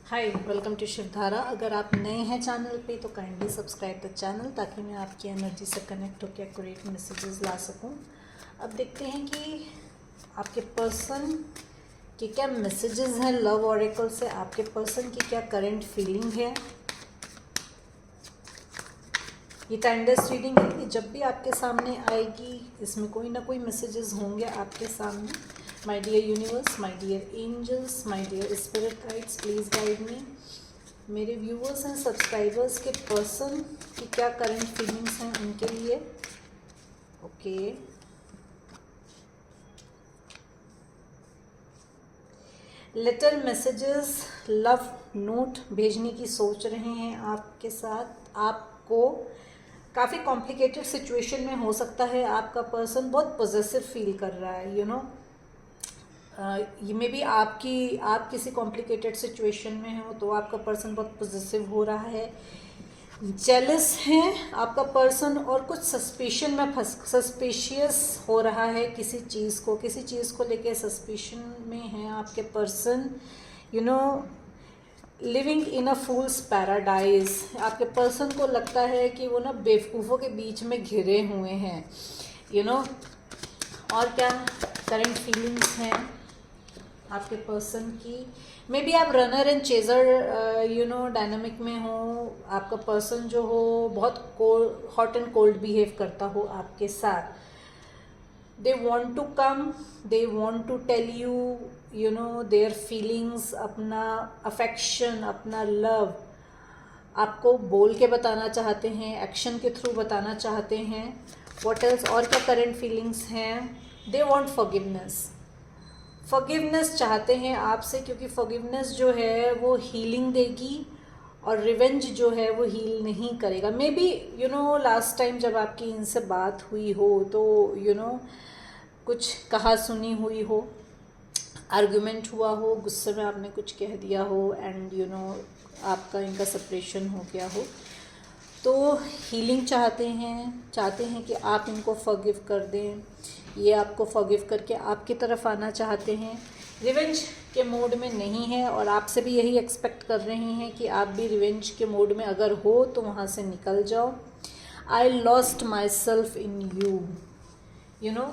Hi, welcome to Shivdhara. अगर आप नए हैं चैनल पे तो काइंडली सब्सक्राइब द चैनल ताकि मैं आपकी एनर्जी से कनेक्ट होकर एक्यूरेट मैसेजेस ला सकूं। अब देखते हैं कि आपके पर्सन के क्या मैसेजेस हैं लव ऑरेकल से, आपके पर्सन की क्या करंट फीलिंग है। ये टाइमलेस रीडिंग है, कि जब भी आपके सामने आएगी इसमें कोई ना कोई मैसेजेस होंगे आपके सामने। My dear universe, my dear angels, my dear spirit guides, please guide me. मेरे व्यूअर्स एंड सब्सक्राइबर्स के पर्सन की क्या करंट फीलिंग्स हैं उनके लिए। Okay, letter, messages, love note भेजने की सोच रहे हैं आपके साथ। आपको काफ़ी कॉम्प्लिकेटेड सिचुएशन में हो सकता है आपका पर्सन बहुत पॉजेसिव फील कर रहा है, यू नो। ये मे भी आप किसी कॉम्प्लिकेटेड सिचुएशन में हो तो आपका पर्सन बहुत पॉजेसिव हो रहा है, जेलस है आपका पर्सन, और कुछ सस्पिशियस हो रहा है किसी चीज़ को लेके सस्पिशन में है आपके person, you know. Living in a fools paradise, आपके पर्सन को लगता है कि वो ना बेवकूफ़ों के बीच में घिरे हुए हैं, यू नो। और क्या करंट फीलिंग्स हैं आपके पर्सन की। मे बी आप runner and chaser you know dynamic में हो। आपका पर्सन जो हो बहुत हॉट एंड कोल्ड बिहेव करता हो आपके साथ। They want to come, they want to tell you, you know, their feelings, अपना अफेक्शन, अपना लव आपको बोल के बताना चाहते हैं, एक्शन के थ्रू बताना चाहते हैं। व्हाट एल्स, और क्या करंट फीलिंग्स हैं। दे वॉन्ट फॉरगिवनेस चाहते हैं आपसे, क्योंकि फॉरगिवनेस जो है वो हीलिंग देगी और रिवेंज जो है वो हील नहीं करेगा। May be you no last time जब आपकी इनसे बात हुई हो तो यू नो कुछ कहा सुनी हुई हो, आर्गुमेंट हुआ हो, गुस्से में आपने कुछ कह दिया हो एंड यू नो आपका इनका सेपरेशन हो गया हो। तो हीलिंग चाहते हैं कि आप इनको फॉरगिव कर दें, ये आपको फॉरगिव करके आपकी तरफ आना चाहते हैं। रिवेंज के मोड में नहीं है और आपसे भी यही एक्सपेक्ट कर रहे हैं कि आप भी रिवेंज के मोड में अगर हो तो वहाँ से निकल जाओ। I lost myself in you, you know,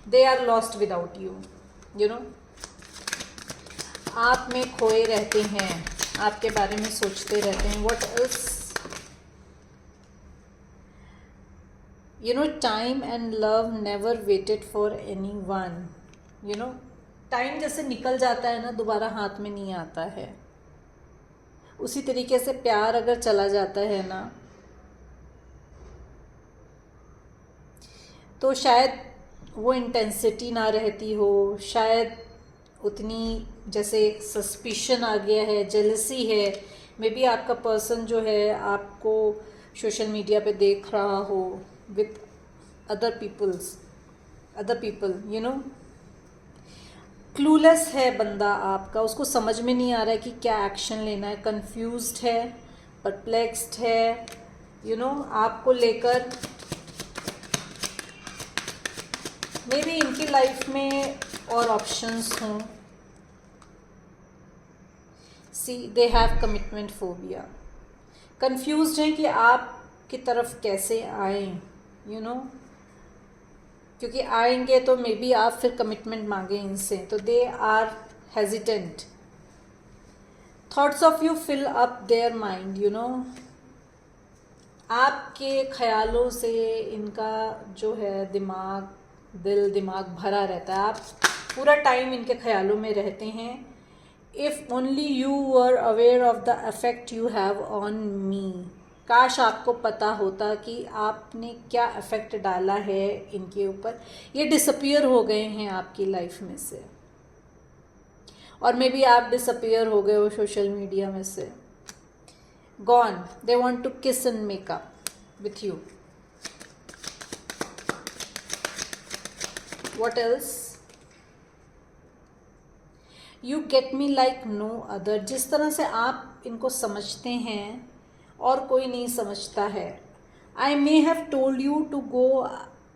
they are lost without you, you know. आप में खोए रहते हैं, आपके बारे में सोचते रहते हैं। What else, you know, time and love never waited for any one, you know. Time जैसे निकल जाता है ना, दोबारा हाथ में नहीं आता है, उसी तरीके से प्यार अगर चला जाता है ना तो शायद वो इंटेंसिटी ना रहती हो, शायद उतनी, जैसे सस्पिशन आ गया है, जेलसी है। मे बी आपका पर्सन जो है आपको सोशल मीडिया पे देख रहा हो with other people, you know. Clueless है बंदा आपका, उसको समझ में नहीं आ रहा है कि क्या एक्शन लेना है, कंफ्यूज्ड है, परप्लेक्स्ड है, यू नो, आपको लेकर। मे बी इनकी लाइफ में और ऑप्शंस हों। See, they have commitment phobia, confused हैं कि आप की तरफ कैसे आए, यू नो, क्योंकि आएंगे तो मे बी आप फिर कमिटमेंट मांगे इनसे, तो they are hesitant. Thoughts of you fill up their mind, you know, आपके ख्यालों से इनका जो है दिमाग भरा रहता है। आप पूरा टाइम इनके ख्यालों में रहते हैं। If only you were aware of the effect you have on me, काश आपको पता होता कि आपने क्या इफेक्ट डाला है इनके ऊपर। ये डिसअपियर हो गए हैं आपकी लाइफ में से, और मे बी आप डिसअपियर हो गए हो सोशल मीडिया में से। गॉन, दे वॉन्ट टू किस and make up with you. What else? You get me like no other, जिस तरह से आप इनको समझते हैं और कोई नहीं समझता है। I may have told you to go,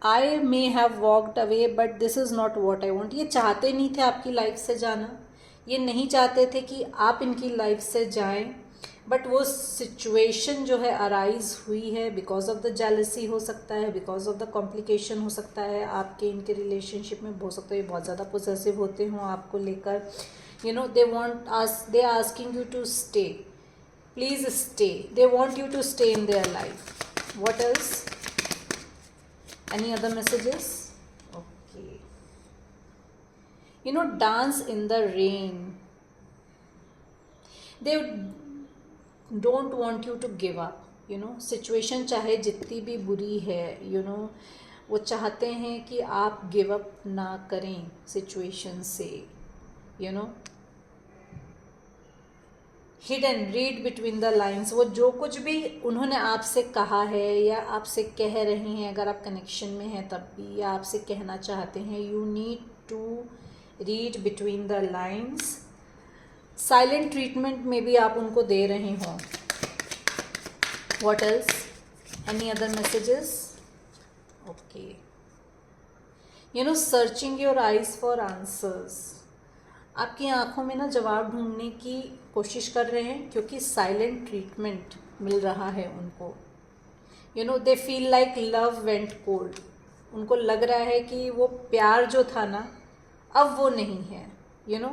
I may have walked away, but this is not what I want. ये चाहते नहीं थे आपकी लाइफ से जाना, ये नहीं चाहते थे कि आप इनकी लाइफ से जाएं, बट वो सिचुएशन जो है अराइज हुई है बिकॉज ऑफ द जेलसी हो सकता है, बिकॉज ऑफ द कॉम्प्लिकेशन हो सकता है आपके इनके रिलेशनशिप में, हो सकता है ये बहुत ज़्यादा पोसेसिव होते हों आपको लेकर, you know they asking you to stay, please stay, they want you to stay in their life. What else, any other messages? Okay, you know, dance in the rain. They don't want you to give up, you know. Situation चाहे जितनी भी बुरी है, you know, वो चाहते हैं कि आप गिव अप ना करें सिचुएशन से, you know. Hidden, read between the lines, वो जो कुछ भी उन्होंने आपसे कहा है या आपसे कह रहे हैं, अगर आप कनेक्शन में हैं तब भी, या आपसे कहना चाहते हैं, you need to read between the lines. Silent treatment में भी आप उनको दे रहे हों. What else, any other messages? Okay, you know, searching your eyes for answers. आपकी आंखों में ना जवाब ढूंढने की कोशिश कर रहे हैं, क्योंकि साइलेंट ट्रीटमेंट मिल रहा है उनको. You know, they feel like love went cold. उनको लग रहा है कि वो प्यार जो था ना, अब वो नहीं है. You know,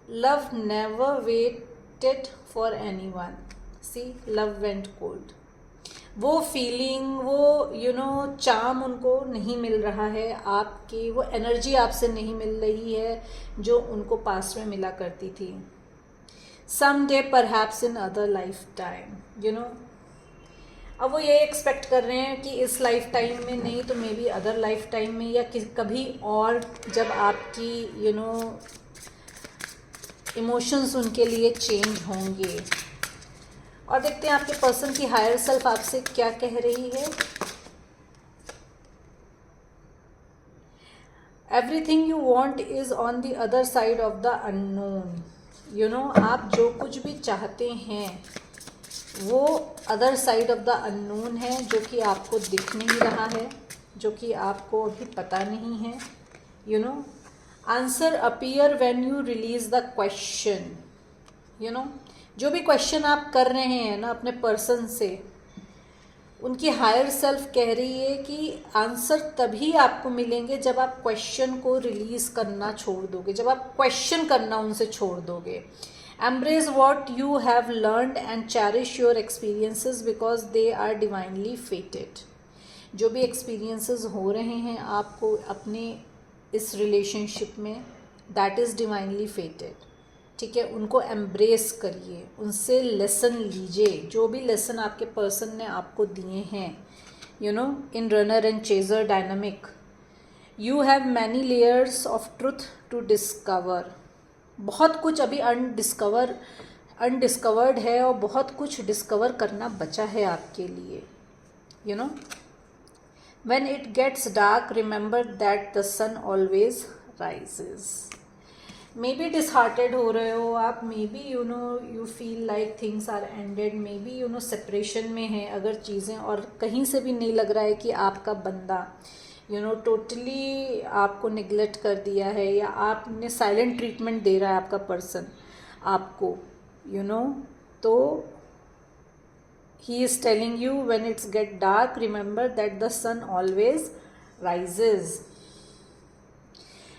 love never waited for anyone. See, love went cold. वो फीलिंग, वो यू नो चार्म उनको नहीं मिल रहा है आपकी, वो एनर्जी आपसे नहीं मिल रही है जो उनको पास्ट में मिला करती थी. Someday perhaps in other lifetime, you know. अब वो ये एक्सपेक्ट कर रहे हैं कि इस लाइफ टाइम में नहीं तो may be other life time में, या कभी और जब आपकी यू नो इमोशंस उनके लिए चेंज होंगे. और देखते हैं आपके पर्सन की हायर सेल्फ आपसे क्या कह रही है. Everything you want is on the other side of the unknown. You know, आप जो कुछ भी चाहते हैं वो other side of the unknown है, जो कि आपको दिख नहीं रहा है, जो कि आपको अभी पता नहीं है. You no, answer appear when you release the question. You know, जो भी क्वेश्चन आप कर रहे हैं ना अपने पर्सन से, उनकी हायर सेल्फ कह रही है कि आंसर तभी आपको मिलेंगे जब आप क्वेश्चन को रिलीज करना छोड़ दोगे, जब आप क्वेश्चन करना उनसे छोड़ दोगे. Embrace what you have learned and cherish your experiences because they are divinely fated. जो भी experiences हो रहे हैं आपको अपने इस relationship में, that is divinely fated. ठीक है, उनको embrace करिए, उनसे lesson लीजिए, जो भी lesson आपके person ने आपको दिए हैं. You know, in runner and chaser dynamic, you have many layers of truth to discover. बहुत कुछ अभी अनडिस्कवर्ड है और बहुत कुछ डिस्कवर करना बचा है आपके लिए. You know, when it gets dark remember that the sun always rises. Maybe disheartened हो रहे हो आप, maybe you know you feel like things are ended, maybe you know separation में है अगर चीज़ें, और कहीं से भी नहीं लग रहा है कि आपका बंदा यू नो टोटली आपको निगलेक्ट कर दिया है, या आपने साइलेंट ट्रीटमेंट दे रहा है आपका पर्सन आपको. यू नो, तो he is telling you when it's get dark remember that the sun always rises.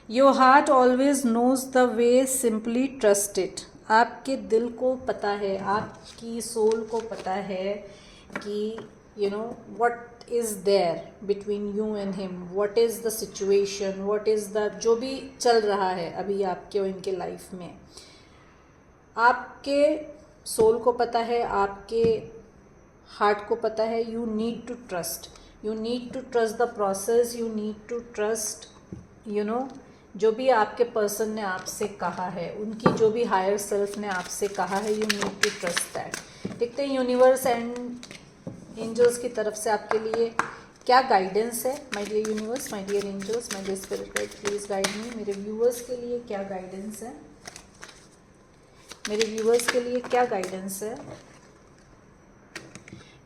Your heart always knows the way, simply trust it. आपके दिल को पता है, आपकी सोल को पता है कि you know what is there between you and him, what is the situation, what is the जो भी चल रहा है अभी आपके और इनके लाइफ में, आपके सोल को पता है, आपके हार्ट को पता है. You need to trust, you need to trust the process, you need to trust you know जो भी आपके पर्सन ने आपसे कहा है, उनकी जो भी हायर सेल्फ ने आपसे कहा है, you need to trust that. देखते हैं यूनिवर्स एंड एंजल्स की तरफ से आपके लिए क्या गाइडेंस है. My dear universe, my dear angels, my dear spirit guide, please guide me. मेरे व्यूअर्स के लिए क्या गाइडेंस है, मेरे व्यूअर्स के लिए क्या गाइडेंस है.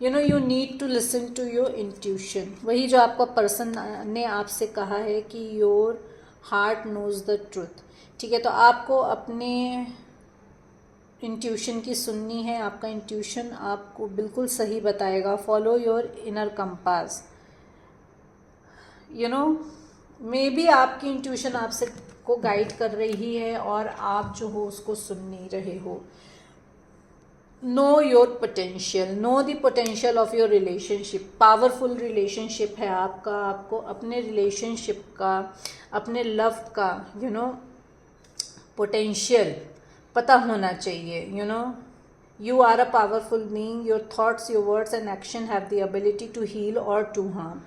You know, you need to listen to your intuition. वही जो आपका पर्सन ने आपसे कहा है कि your heart knows the truth. ठीक है, तो आपको अपने इंट्यूशन की सुननी है, आपका इंट्यूशन आपको बिल्कुल सही बताएगा। Follow your inner compass. May be आपकी इंट्यूशन आपसे को गाइड कर रही है और आप जो हो उसको सुन नहीं रहे हो। Know your potential, know the potential of your relationship. Powerful relationship है आपका, आपको अपने रिलेशनशिप का, अपने लव का पोटेंशियल पता होना चाहिए। You are a powerful being, your thoughts, your words and action have the ability to heal और टू हार्म।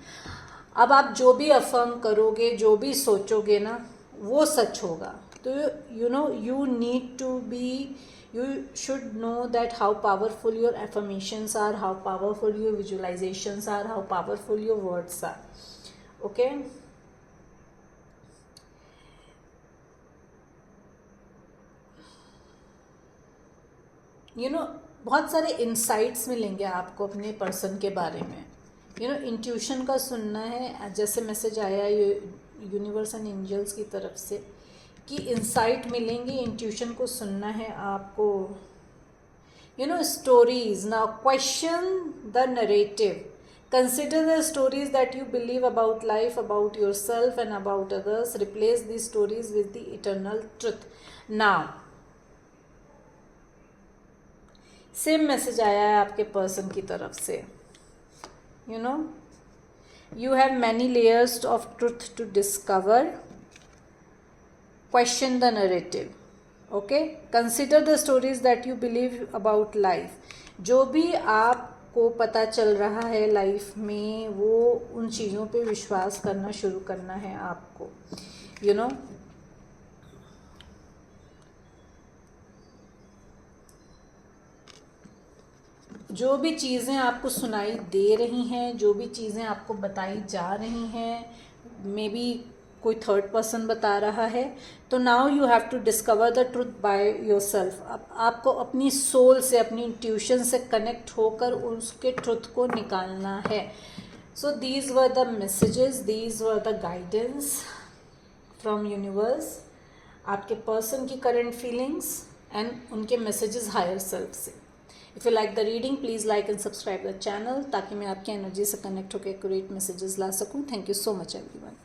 अब आप जो भी अफर्म करोगे, जो भी सोचोगे ना, वो सच होगा। तो you need to be, you should know that how powerful your affirmations are, how powerful your visualizations are, how powerful your words are. Okay, बहुत सारे इंसाइट्स मिलेंगे आपको अपने पर्सन के बारे में। इंट्यूशन का सुनना है, जैसे मैसेज आया यूनिवर्स एंड एंजल्स की तरफ से कि इंसाइट मिलेंगी, इंट्यूशन को सुनना है आपको। Stories, now question the narrative, consider the stories that you believe about life, about your self and about others, replace the stories with the eternal truth. Now same message आया है आपके person की तरफ से। you have many layers of truth to discover. Question the narrative. Okay, consider the stories that you believe about life. जो भी आपको पता चल रहा है लाइफ में, वो उन चीज़ों पे विश्वास करना शुरू करना है आपको। जो भी चीज़ें आपको सुनाई दे रही हैं, जो भी चीज़ें आपको बताई जा रही हैं, मे बी कोई थर्ड पर्सन बता रहा है, तो now you have to discover the truth by yourself. अब आपको अपनी सोल से, अपनी इंट्यूशन से कनेक्ट होकर उसके ट्रुथ को निकालना है। So these were the messages, these were the guidance from universe, आपके पर्सन की करंट फीलिंग्स एंड उनके मैसेजेस हायर सेल्फ से। If you like the reading, please like and subscribe the channel, ताकि मैं आपकी एनर्जी से कनेक्ट होकर accurate messages ला सकूं। Thank you so much everyone.